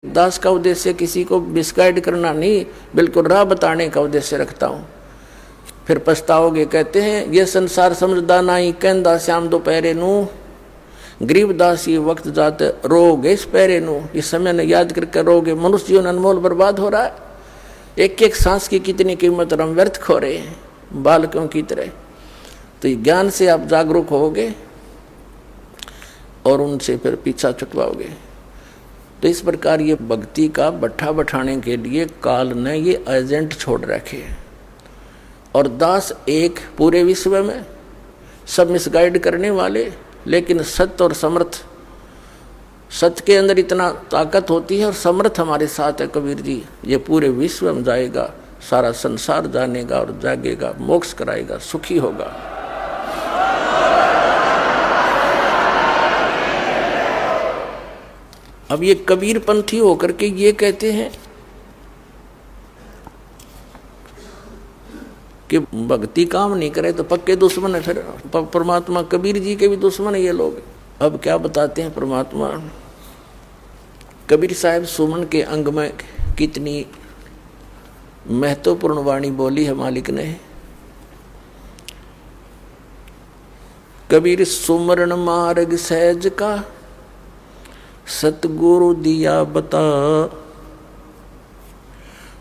दास का उद्देश्य किसी को मिसगाइड करना नहीं, बिल्कुल राह बताने का उद्देश्य रखता हूँ। फिर पछताओगे। कहते हैं ये संसार समझदा नाई, कहंदा श्याम दोपहरे नू, गरीब दास ये वक्त जाते रोगे इस पैरे नू। इस समय ने याद करके रोगे। मनुष्य जीवन अनमोल बर्बाद हो रहा है। एक एक सांस की कितनी कीमत हम व्यर्थ खो रहे हैं, बालकों की तरह। तो ज्ञान से आप जागरूक होगे और उनसे फिर पीछा छुटवाओगे। तो इस प्रकार ये भक्ति का बट्ठा बैठाने के लिए काल ने ये एजेंट छोड़ रखे हैं। और दास एक पूरे विश्व में सब मिसगाइड करने वाले, लेकिन सत्य और समर्थ, सत्य के अंदर इतना ताकत होती है और समर्थ हमारे साथ है कबीर जी। ये पूरे विश्व में जाएगा, सारा संसार जानेगा और जागेगा, मोक्ष कराएगा, सुखी होगा। अब ये कबीर पंथी होकर के ये कहते हैं कि भक्ति काम नहीं करे तो पक्के दुश्मन है। फिर परमात्मा कबीर जी के भी दुश्मन है ये लोग। अब क्या बताते हैं परमात्मा। कबीर साहब सुमन के अंग में कितनी महत्वपूर्ण वाणी बोली है मालिक ने। कबीर सुमरण मार्ग सहज का, सतगुरु दिया बता,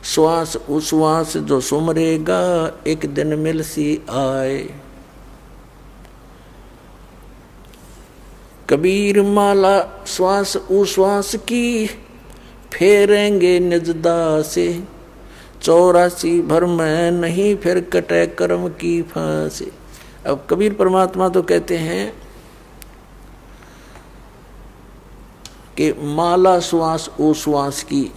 श्वास उश्वास जो सुमरेगा, एक दिन मिल सी आए। कबीर माला श्वास उश्वास की, फेरेंगे निजदा से, 84 भर में नहीं फिर कटे कर्म की फांसी। अब कबीर परमात्मा तो कहते हैं कि माला श्वास उश्वास की,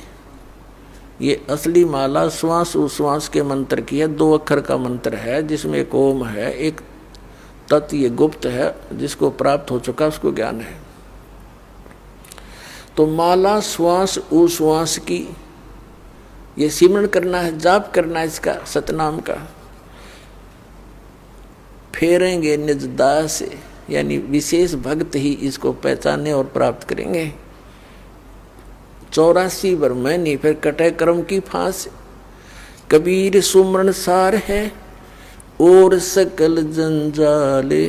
ये असली माला श्वास उश्वास के मंत्र की है। 2 अक्षर का मंत्र है जिसमें एक ओम है, एक तत्, ये गुप्त है, जिसको प्राप्त हो चुका उसको ज्ञान है। तो माला श्वास उश्वास की ये सिमरन करना है, जाप करना है इसका, सतनाम का। फेरेंगे निज दास से, यानी विशेष भक्त ही इसको पहचाने और प्राप्त करेंगे। 84 भर में नहीं फिर कटे कर्म की फांस। कबीर सुमरण सार है और सकल जंजाले,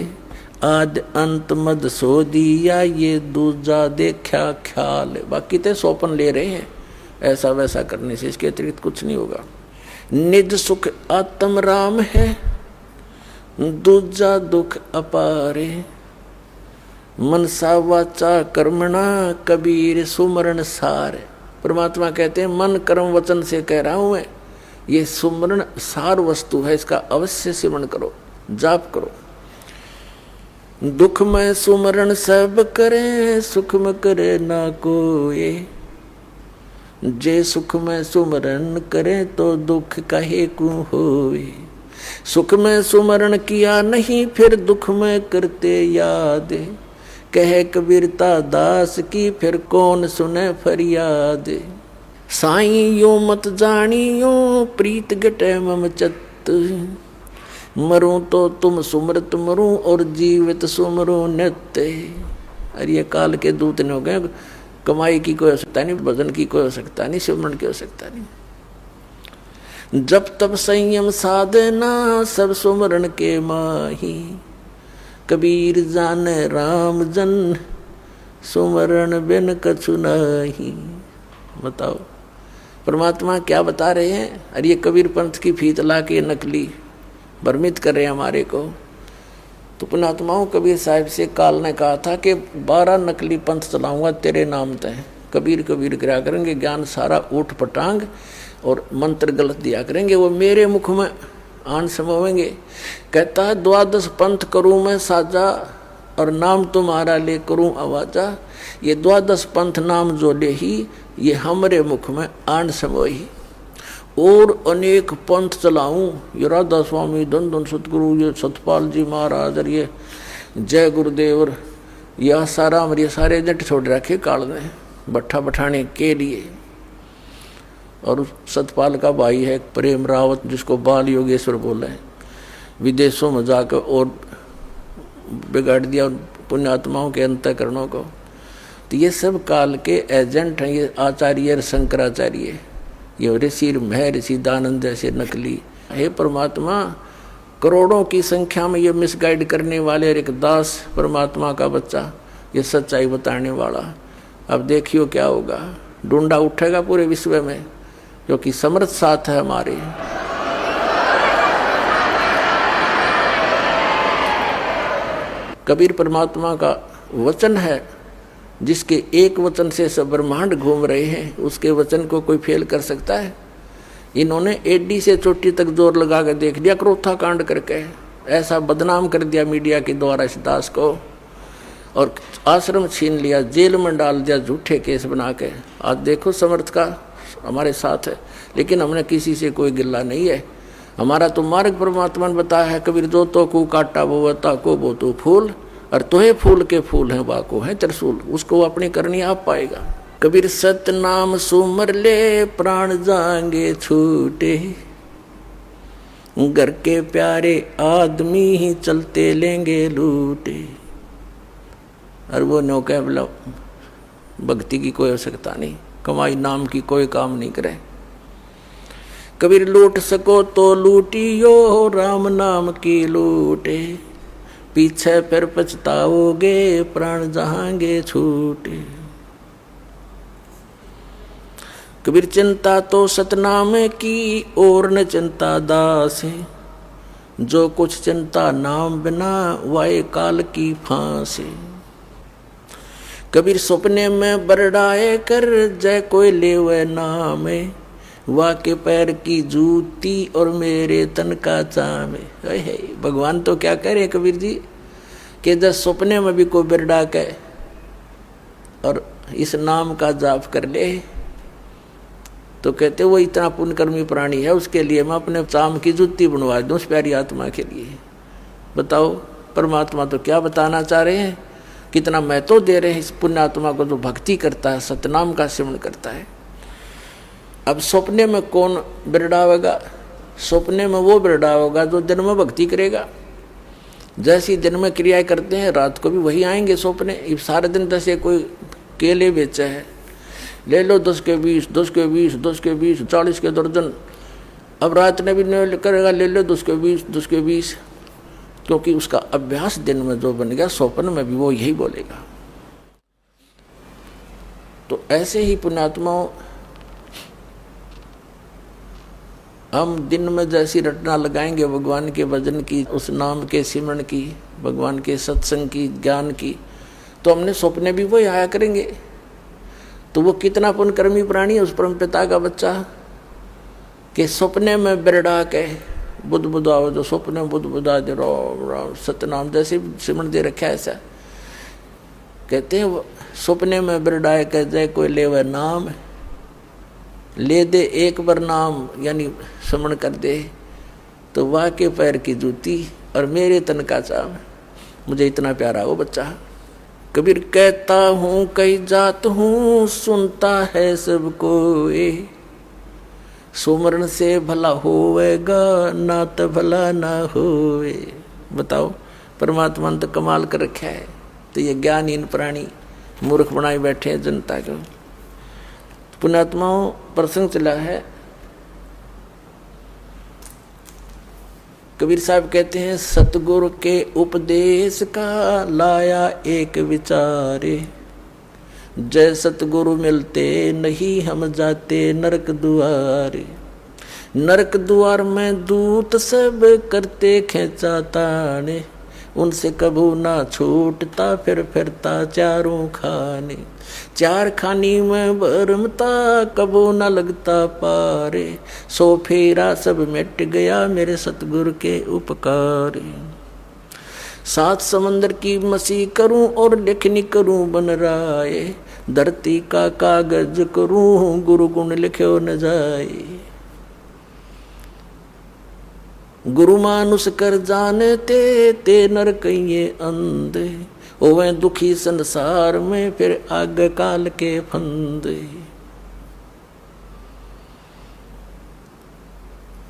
आद अंत मद सो दिया, ये दूजा देखा ख्याल। बाकी तो सोपन ले रहे हैं, ऐसा वैसा करने से इसके अतिरिक्त कुछ नहीं होगा। निज सुख आत्म राम है, दूजा दुख अपारे, मनसा वाचा कर्मणा, कबीर सुमरण सार। परमात्मा कहते हैं मन कर्म वचन से कह रहा हूं मैं, ये सुमरण सार वस्तु है, इसका अवश्य सिमरण करो, जाप करो। दुख में सुमरण सब करे, सुख में करे ना कोई, जे सुख में सुमरण करे तो दुख काहे को होए। सुख में सुमरण किया नहीं फिर दुख में करते याद, कहे कबीरता दास की फिर कौन सुने फरियाद। साईं यो मत जानियो प्रीत गटे मम चत, मरूं तो तुम सुमरत मरूं और जीवित सुमरो नित्य। अरे ये काल के दूत ने हो गए, कमाई की कोई आवश्यकता नहीं, भजन की कोई आवश्यकता नहीं, सिमरन की आवश्यकता नहीं। जब तब संयम साधना सब सुमरन के माही, कबीर जाने राम जन सुमरण बिन कछु नाही। बताओ परमात्मा क्या बता रहे हैं। अरे ये कबीर पंथ की फीत ला के नकली भ्रमित कर रहे हैं हमारे को। तो पुण्यात्माओं कबीर साहिब से काल ने कहा था कि 12 नकली पंथ चलाऊंगा तेरे नाम तय। कबीर कबीर करा करेंगे, ज्ञान सारा ऊट पटांग और मंत्र गलत दिया करेंगे, वो मेरे मुख में आन समोवेंगे। कहता है 12 पंथ करूं मैं साजा, और नाम तुम्हारा ले करूं आवाजा। ये 12 पंथ नाम जो ले ही, ये हमरे मुख में आन समोही। और अनेक पंथ चलाऊं, ये राधा स्वामी, धन धन सतगुरु, ये सतपाल जी महाराज, और ये जय गुरुदेव, और यह सारा हमारे सारे जट छोड़ रखे काल ने बट्ठा बैठाने के लिए। और सतपाल का भाई है प्रेम रावत, जिसको बाल योगेश्वर बोले, विदेशों में जाकर और बिगाड़ दिया पुण्यात्माओं के अंतःकरणों को। तो ये सब काल के एजेंट हैं। ये आचार्य शंकराचार्य, ये ऋषि महर्षि दानंद जैसे नकली। हे परमात्मा, करोड़ों की संख्या में ये मिसगाइड करने वाले एक दास परमात्मा का बच्चा, ये सच्चाई बताने वाला, अब देखियो क्या होगा। ढूंढा उठेगा पूरे विश्व में, क्योंकि समर्थ साथ है हमारे। कबीर परमात्मा का वचन है, जिसके एक वचन से सब ब्रह्मांड घूम रहे हैं, उसके वचन को कोई फेल कर सकता है? इन्होंने एडी से चोटी तक जोर लगा कर देख लिया, क्रोथा कांड करके ऐसा बदनाम कर दिया मीडिया के द्वारा इस दास को, और आश्रम छीन लिया, जेल में डाल दिया झूठे केस बना के। आज देखो समर्थ का हमारे साथ है, लेकिन हमने किसी से कोई गिल्ला नहीं है। हमारा तो मार्ग परमात्मा ने बताया है, कबीर जो तो को काटा वो वता को वो तो फूल, और तोहे फूल के फूल हैं वाको है त्रिशूल। उसको अपनी करनी आप पाएगा। कबीर सत नाम सुमर ले प्राण जाएंगे छूटे, घर के प्यारे आदमी ही चलते लेंगे लूटे। और वो नौका बोला भक्ति की कोई आवश्यकता नहीं, कमाई नाम की कोई काम नहीं करे। कबीर लूट सको तो लूटियो, राम नाम की लूटे, पीछे फिर पछताओगे प्राण जहांगे छूटे। कबीर चिंता तो सतनाम की और न चिंता दास है, जो कुछ चिंता नाम बिना वाए काल की फांसी। कबीर सपने में बरडाए कर जय कोई लेवे नाम, वा के पैर की जूती और मेरे तन का चाम। भगवान तो क्या कह रहे कबीर जी कि जब सपने में भी कोई बिरडा के और इस नाम का जाप कर ले, तो कहते वो इतना पुण्यकर्मी प्राणी है, उसके लिए मैं अपने चाम की जूती बनवा दूं उस प्यारी आत्मा के लिए। बताओ परमात्मा तो क्या बताना चाह रहे हैं, कितना महत्व दे रहे हैं इस पुण्यात्मा को जो भक्ति करता है, सतनाम का सेवन करता है। अब सपने में कौन बिरडावेगा? सपने में वो बिरडावेगा जो दिन में भक्ति करेगा। जैसी दिन में क्रियाएं करते हैं, रात को भी वही आएंगे सपने। सारे दिन जैसे कोई केले बेचे है, ले लो 10 के 20, 10 के 20, 10 के 20, 40 के दर्जन। अब रात में भी नहीं करेगा, ले लो 10 के 20, 10 के 20, क्योंकि उसका अभ्यास दिन में जो बन गया, स्वप्न में भी वो यही बोलेगा। तो ऐसे ही पुण्यात्माओं, हम दिन में जैसी रटना लगाएंगे भगवान के भजन की, उस नाम के सिमरण की, भगवान के सत्संग की, ज्ञान की, तो हमने सपने भी वही आया करेंगे। तो वो कितना पुण्यकर्मी प्राणी है उस परम पिता का बच्चा, कि सपने में बिरड़ा के बुद्ध बुद्धाओ, जो सपने में बुद्ध बुद्धा दे राम राम सतनाम जैसे सिमरण दे रखा है। ऐसा कहते हैं सपने में बिरडाए कह जाए कोई लेवे नाम, ले दे एक बार नाम यानी स्मरण कर दे, तो वाह के पैर की जूती और मेरे तन का चाव। मुझे इतना प्यारा वो बच्चा। कबीर कहता हूँ कई जात हूँ, सुनता है सबको ये, सुमरण से भला होवेगा ना तो भला ना होवे। बताओ परमात्मा ने तो कमाल कर रखा है, तो ये ज्ञानहीन प्राणी मूर्ख बनाए बैठे हैं जनता को। पुण्यात्माओं प्रसंग चला है, कबीर साहब कहते हैं सतगुरु के उपदेश का लाया एक विचारे, जय सतगुरु मिलते नहीं हम जाते नरक दुआरे। नरक द्वार में दूत सब करते खेचा ताने, उनसे कभू ना छूटता फिर फिरता चारों खाने। चार खानी में भरमता कबो न लगता पारे, सो फेरा सब मिट गया मेरे सतगुरु के उपकार। सात समंदर की मसी करूं और लेखनी करूं बन राय, धरती का कागज करूं गुरु गुण लिखो न जाए। गुरु मानुष कर जानते ते नर कहिए अंधे, ओवे दुखी संसार में फिर आग काल के फंदे।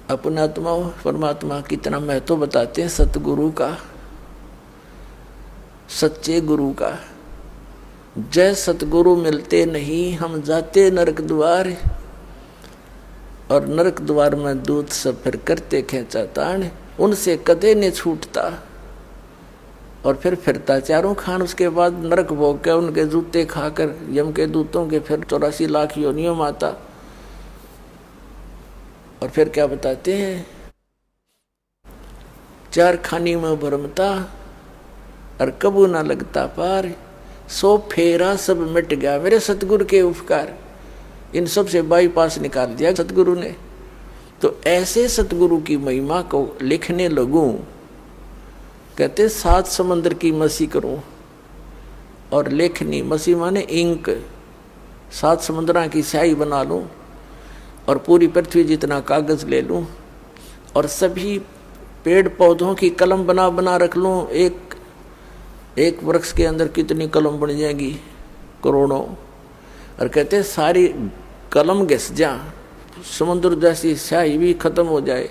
अपने आत्मा परमात्मा कितना महत्व बताते हैं सतगुरु का, सच्चे गुरु का। जय सतगुरु मिलते नहीं हम जाते नरक द्वार, और नरक द्वार में दूत सब फिर करते खेचा तान, उनसे कदे ने छूटता। और फिर फिरता चारों खान, उसके बाद नरक भोग के उनके जूते खाकर यम के दूतों के फिर 84 लाख योनियों में आता। और फिर क्या बताते हैं, चार खानी में भरमता और कबू ना लगता पार, सो फेरा सब मिट गया मेरे सतगुरु के उपकार। इन सब से बाईपास निकाल दिया सतगुरु ने। तो ऐसे सतगुरु की महिमा को लिखने लगूं, कहते 7 समंदर की मसी करूं, और लेखनी मसी माने इंक, 7 समुद्रा की स्याही बना लूं, और पूरी पृथ्वी जितना कागज ले लूं, और सभी पेड़ पौधों की कलम बना बना रख लूं। एक वृक्ष के अंदर कितनी कलम बन जाएगी, करोड़ों। और कहते सारी कलम घिस जा, समुद्र जैसी स्याही भी खत्म हो जाए,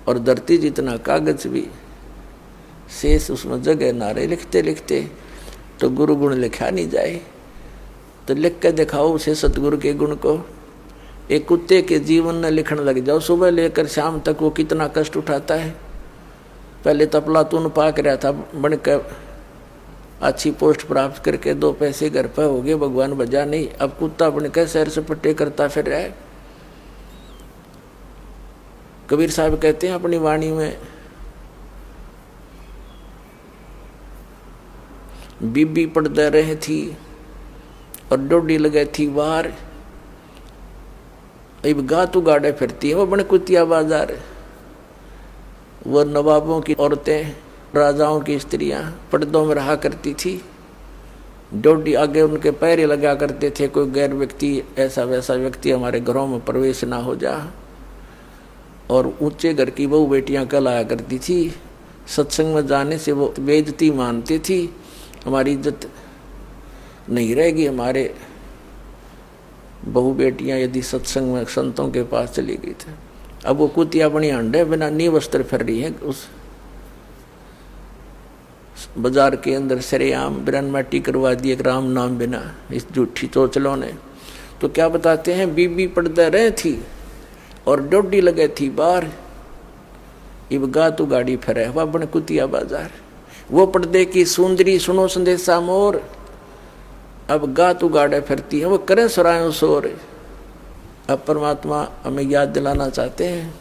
और धरती जितना कागज भी शेष उसमें जगह ना रहे। लिखते लिखते तो गुरु गुण लिखा नहीं जाए, तो लिख के दिखाओ उसे सतगुरु के गुण को। एक कुत्ते के जीवन में लिखने लग जाओ, सुबह लेकर शाम तक वो कितना कष्ट उठाता है। पहले तपला तून पाक रहा था, बनकर अच्छी पोस्ट प्राप्त करके 2 पैसे घर पर हो गए, भगवान बजा नहीं। अब कुत्ता बनकर सैर सपट्टे करता फिर रहा है। कबीर साहब कहते हैं अपनी वाणी में, बीबी पड़ते रहे थी और डोडी लगे थी बाहर, अब गा तू गाड़े फिरती है वो बन कुतिया बाजार। वो नवाबों की औरतें, राजाओं की स्त्रियां पर्दों में रहा करती थी, डोडी आगे उनके पैर लगा करते थे। कोई गैर व्यक्ति, ऐसा वैसा व्यक्ति हमारे घरों में प्रवेश ना हो जा। और ऊंचे घर की बहू बेटियां कहलाया करती थी। सत्संग में जाने से वो बेइज्जती मानती थी, हमारी इज्जत नहीं रहेगी। हमारे बहू बेटियां यदि सत्संग में संतों के पास चली गई थी। अब वो कुतिया बनी अंडे बिना नी वस्त्र फिर रही है उस बाजार के अंदर, सरेआम बिरन माटी करवा दी एक राम नाम बिना, इस झूठी चोचलों ने। तो क्या बताते हैं, बीबी पड़ते रहे थी और डोडी लगे थी बाहर, इब गा तू गाड़ी फिरे वह बन कुतिया बाजार। वो पर्दे की सुंदरी सुनो संदेशा मोर, अब गा तू गाड़े फिरती है वो करे सुरायों शोर। अब परमात्मा हमें याद दिलाना चाहते हैं,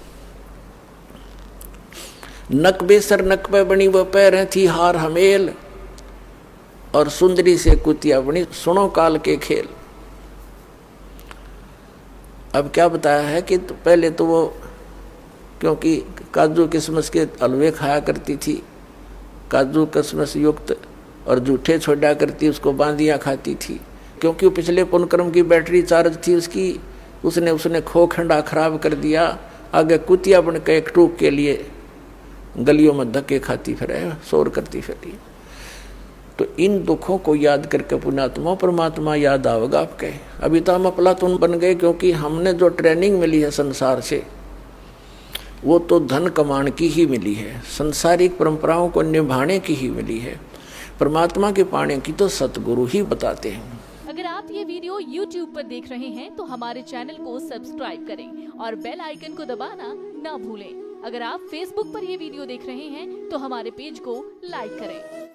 नक बेसर नक पे बनी वो पैर थी हार हमेल, और सुंदरी से कुतिया बनी सुनो काल के खेल। अब क्या बताया है कि तो पहले तो वो क्योंकि काजू किशमिश के हलवे खाया करती थी, काजू किशमिश युक्त, और जूठे छोड़ा करती, उसको बांदियाँ खाती थी। क्योंकि वो पिछले पुनक्रम की बैटरी चार्ज थी उसकी, उसने खो खंडा खराब कर दिया। आगे कुतिया बन के एक टूक के लिए गलियों में धक्के खाती फिर, शोर करती फिर। तो इन दुखों को याद करके पुण्यात्मा परमात्मा याद आवेगा आपके। अभी तो हम अफलातून बन गए, क्योंकि हमने जो ट्रेनिंग मिली है संसार से वो तो धन कमाने की ही मिली है, संसारिक परंपराओं को निभाने की ही मिली है। परमात्मा के पाने की तो सतगुरु ही बताते हैं। अगर आप ये वीडियो YouTube पर देख रहे हैं तो हमारे चैनल को सब्सक्राइब करें और बेल आइकन को दबाना ना भूलें। अगर आप Facebook पर ये वीडियो देख रहे हैं तो हमारे पेज को लाइक करें।